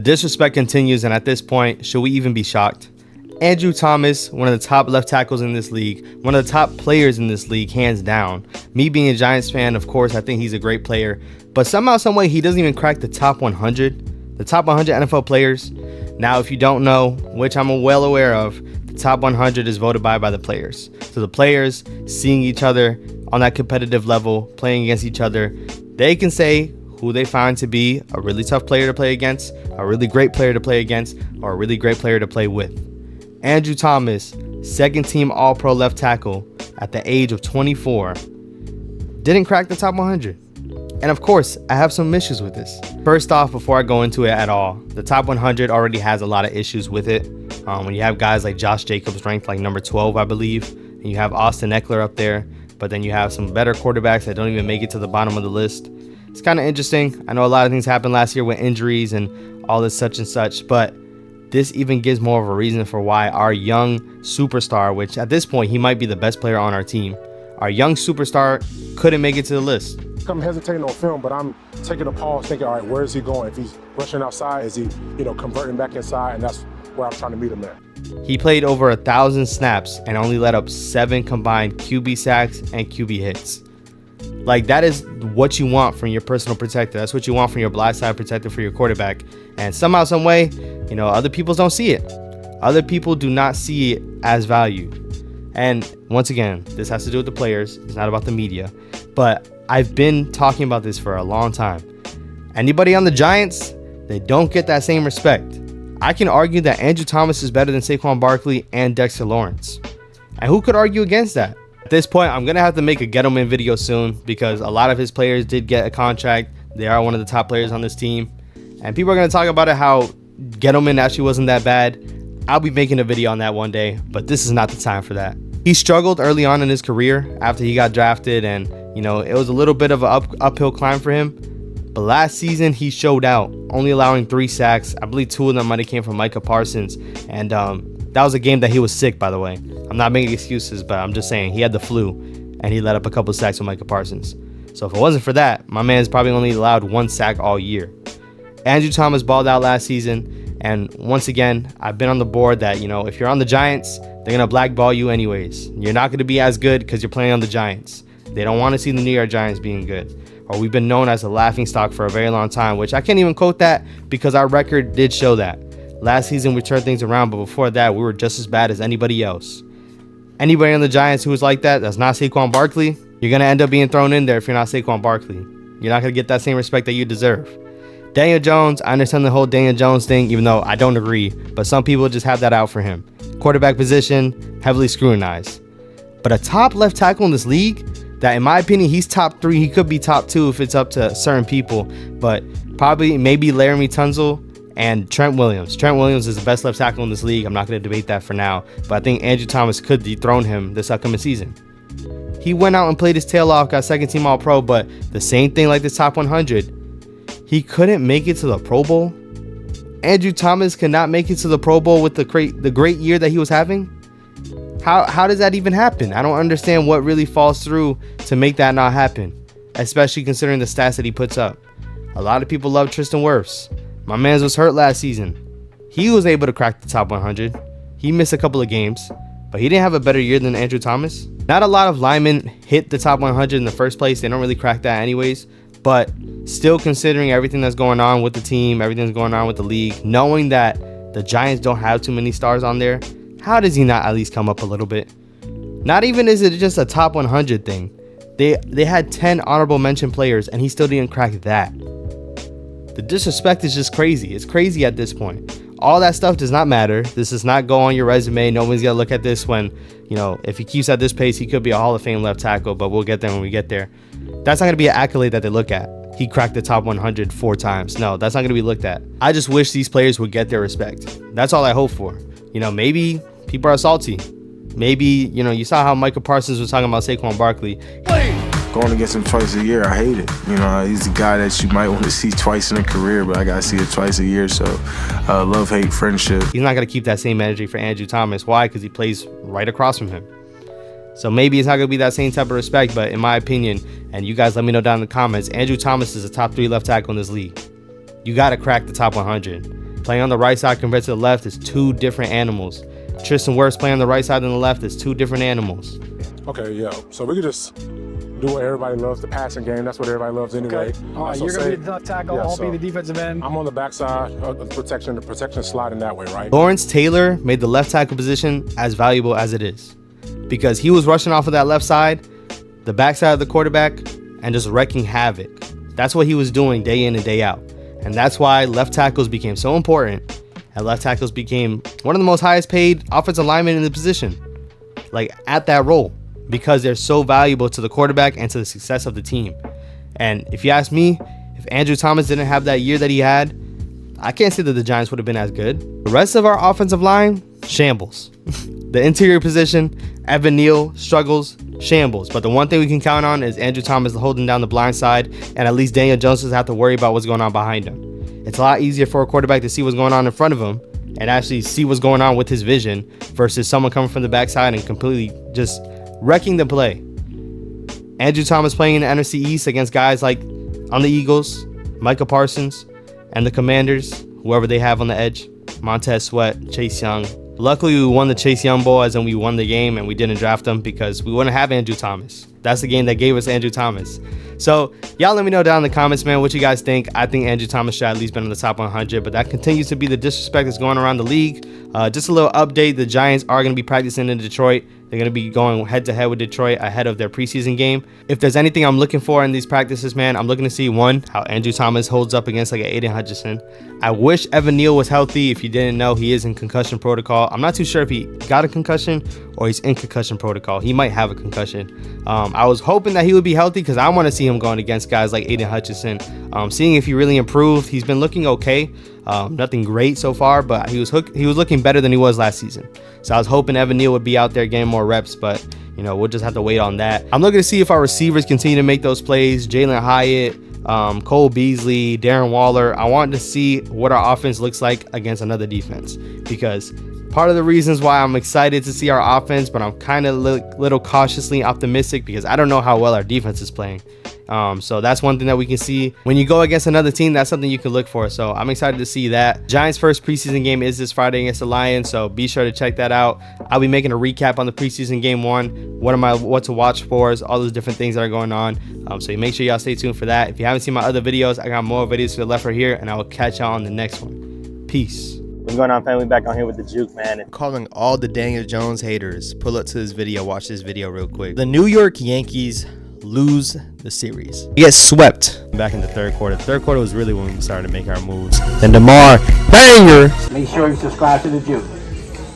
Disrespect continues, and at this point, should we even be shocked? Andrew Thomas, one of the top left tackles in this league, one of the top players in this league, hands down. Me being a Giants fan, of course, I think he's a great player, but somehow, some way, he doesn't even crack the top 100, the top 100 NFL players. Now, if you don't know, which I'm well aware of, the top 100 is voted by the players. So the players seeing each other on that competitive level, playing against each other, they can say who they find to be a really tough player to play against, a really great player to play against, or a really great player to play with. Andrew Thomas, second team All-Pro left tackle at the age of 24, didn't crack the top 100. And of course, I have some issues with this. First off, before I go into it at all, the top 100 already has a lot of issues with it. When you have guys like Josh Jacobs ranked like number 12, I believe, and you have Austin Eckler up there, but then you have some better quarterbacks that don't even make it to the bottom of the list. It's kind of interesting. I know a lot of things happened last year with injuries and all this such and such, but this even gives more of a reason for why our young superstar, which at this point he might be the best player on our team, our young superstar couldn't make it to the list. I'm hesitating on film, but I'm taking a pause, thinking, all right, where is he going? If he's rushing outside, is he, converting back inside? And that's where I'm trying to meet him at. He played over 1,000 snaps and only let up 7 combined QB sacks and QB hits. Like, that is what you want from your personal protector. That's what you want from your blindside protector for your quarterback. And somehow, some way, other people don't see it. Other people do not see it as value. And once again, this has to do with the players. It's not about the media. But I've been talking about this for a long time. Anybody on the Giants, they don't get that same respect. I can argue that Andrew Thomas is better than Saquon Barkley and Dexter Lawrence. And who could argue against that? At this point, I'm going to have to make a Gettleman video soon because a lot of his players did get a contract. They are one of the top players on this team. And people are going to talk about it, how Gettleman actually wasn't that bad. I'll be making a video on that one day, but this is not the time for that. He struggled early on in his career after he got drafted, and it was a little bit of an uphill climb for him. But last season, he showed out, only allowing 3 sacks. I believe 2 of them might have came from Micah Parsons. And that was a game that he was sick, by the way. I'm not making excuses, but I'm just saying he had the flu, and he let up a couple of sacks with Micah Parsons. So if it wasn't for that, my man's probably only allowed 1 sack all year. Andrew Thomas balled out last season. And once again, I've been on the board that, if you're on the Giants, they're going to blackball you anyways. You're not going to be as good because you're playing on the Giants. They don't want to see the New York Giants being good. Or we've been known as a laughingstock for a very long time, which I can't even quote that because our record did show that. Last season, we turned things around, but before that, we were just as bad as anybody else. Anybody on the Giants who is like that, that's not Saquon Barkley, you're going to end up being thrown in there if you're not Saquon Barkley. You're not going to get that same respect that you deserve. Daniel Jones, I understand the whole Daniel Jones thing, even though I don't agree, but some people just have that out for him. Quarterback position, heavily scrutinized. But a top left tackle in this league, that in my opinion, he's top 3. He could be top 2 if it's up to certain people, but probably maybe Laramie Tunsil and Trent Williams. Trent Williams is the best left tackle in this league. I'm not going to debate that for now, but I think Andrew Thomas could dethrone him this upcoming season. He went out and played his tail off, got second team All-Pro, but the same thing like the top 100, he couldn't make it to the Pro Bowl. Andrew Thomas could not make it to the Pro Bowl with the great year that he was having. How does that even happen? I don't understand what really falls through to make that not happen, especially considering the stats that he puts up. A lot of people love Tristan Worth. My man was hurt last season. He was able to crack the top 100. He missed a couple of games, but he didn't have a better year than Andrew Thomas. Not a lot of linemen hit the top 100 in the first place. They don't really crack that anyways. But still, considering everything that's going on with the team, everything that's going on with the league, knowing that the Giants don't have too many stars on there, how does he not at least come up a little bit? Not even is it just a top 100 thing. They had 10 honorable mention players, and he still didn't crack that. The disrespect is just crazy. It's crazy at this point. All that stuff does not matter. This does not go on your resume. Nobody's going to look at this when, if he keeps at this pace, he could be a Hall of Fame left tackle, but we'll get there when we get there. That's not going to be an accolade that they look at. He cracked the top 100 4 times. No, that's not going to be looked at. I just wish these players would get their respect. That's all I hope for. Maybe people are salty. Maybe, you saw how Micah Parsons was talking about Saquon Barkley. Going against him twice a year, I hate it. He's the guy that you might want to see twice in a career, but I got to see it twice a year. So love, hate, friendship. He's not going to keep that same energy for Andrew Thomas. Why? Because he plays right across from him. So maybe it's not going to be that same type of respect, but in my opinion, and you guys let me know down in the comments, Andrew Thomas is a top 3 left tackle in this league. You got to crack the top 100. Playing on the right side compared to the left is two different animals. Tristan Worth playing on the right side and the left is two different animals. Okay, yeah. So we could just do what everybody loves, the passing game. That's what everybody loves anyway. Okay. All right, you're going to be the left tackle, I'll be the defensive end. I'm on the backside of the protection sliding that way, right? Lawrence Taylor made the left tackle position as valuable as it is because he was rushing off of that left side, the backside of the quarterback, and just wrecking havoc. That's what he was doing day in and day out. And that's why left tackles became so important. And left tackles became one of the most highest paid offensive linemen in the position, like at that role, because they're so valuable to the quarterback and to the success of the team. And if you ask me, if Andrew Thomas didn't have that year that he had, I can't say that the Giants would have been as good. The rest of our offensive line, shambles. The interior position, Evan Neal struggles, shambles. But the one thing we can count on is Andrew Thomas holding down the blind side, and at least Daniel Jones doesn't have to worry about what's going on behind him. It's a lot easier for a quarterback to see what's going on in front of him and actually see what's going on with his vision versus someone coming from the backside and completely just wrecking the play. Andrew Thomas playing in the NFC East against guys like on the Eagles, Micah Parsons, and the Commanders, whoever they have on the edge, Montez Sweat, Chase Young. Luckily, we won the Chase Young Bowl, as in we won the game and we didn't draft him because we wouldn't have Andrew Thomas. That's the game that gave us Andrew Thomas. So y'all let me know down in the comments, man, what you guys think. I think Andrew Thomas should at least been in the top 100, but that continues to be the disrespect that's going around the league. Just a little update. The Giants are going to be practicing in Detroit. They're going to be going head-to-head with Detroit ahead of their preseason game. If there's anything I'm looking for in these practices, man, I'm looking to see, one, how Andrew Thomas holds up against like an Aiden Hutchinson. I wish Evan Neal was healthy. If you didn't know, he is in concussion protocol. I'm not too sure if he got a concussion or he's in concussion protocol. He might have a concussion. I was hoping that he would be healthy because I want to see him going against guys like Aiden Hutchinson. Seeing if he really improved. He's been looking okay. Nothing great so far, but he was looking better than he was last season. So I was hoping Evan Neal would be out there getting more reps, but you know, we'll just have to wait on that. I'm looking to see if our receivers continue to make those plays. Jalen Hyatt, Cole Beasley, Darren Waller. I want to see what our offense looks like against another defense, because part of the reasons why I'm excited to see our offense, but I'm kind of little cautiously optimistic because I don't know how well our defense is playing. So that's one thing that we can see when you go against another team. That's something you can look for. So I'm excited to see that. Giants' first preseason game is this Friday against the Lions, so be sure to check that out. I'll be making a recap on the preseason game one, what to watch for, all those different things that are going on. So make sure y'all stay tuned for that. If you haven't seen my other videos, I got more videos to the left right here, and I will catch y'all on the next one. Peace. What's going on, family? Back on here with the Juke, man. Calling all the Daniel Jones haters, pull up to this video, watch this video real quick. The New York Yankees lose the series. He gets swept back in the third quarter. The third quarter was really when we started making our moves. Then DeMar, banger. Make sure you subscribe to the Juke.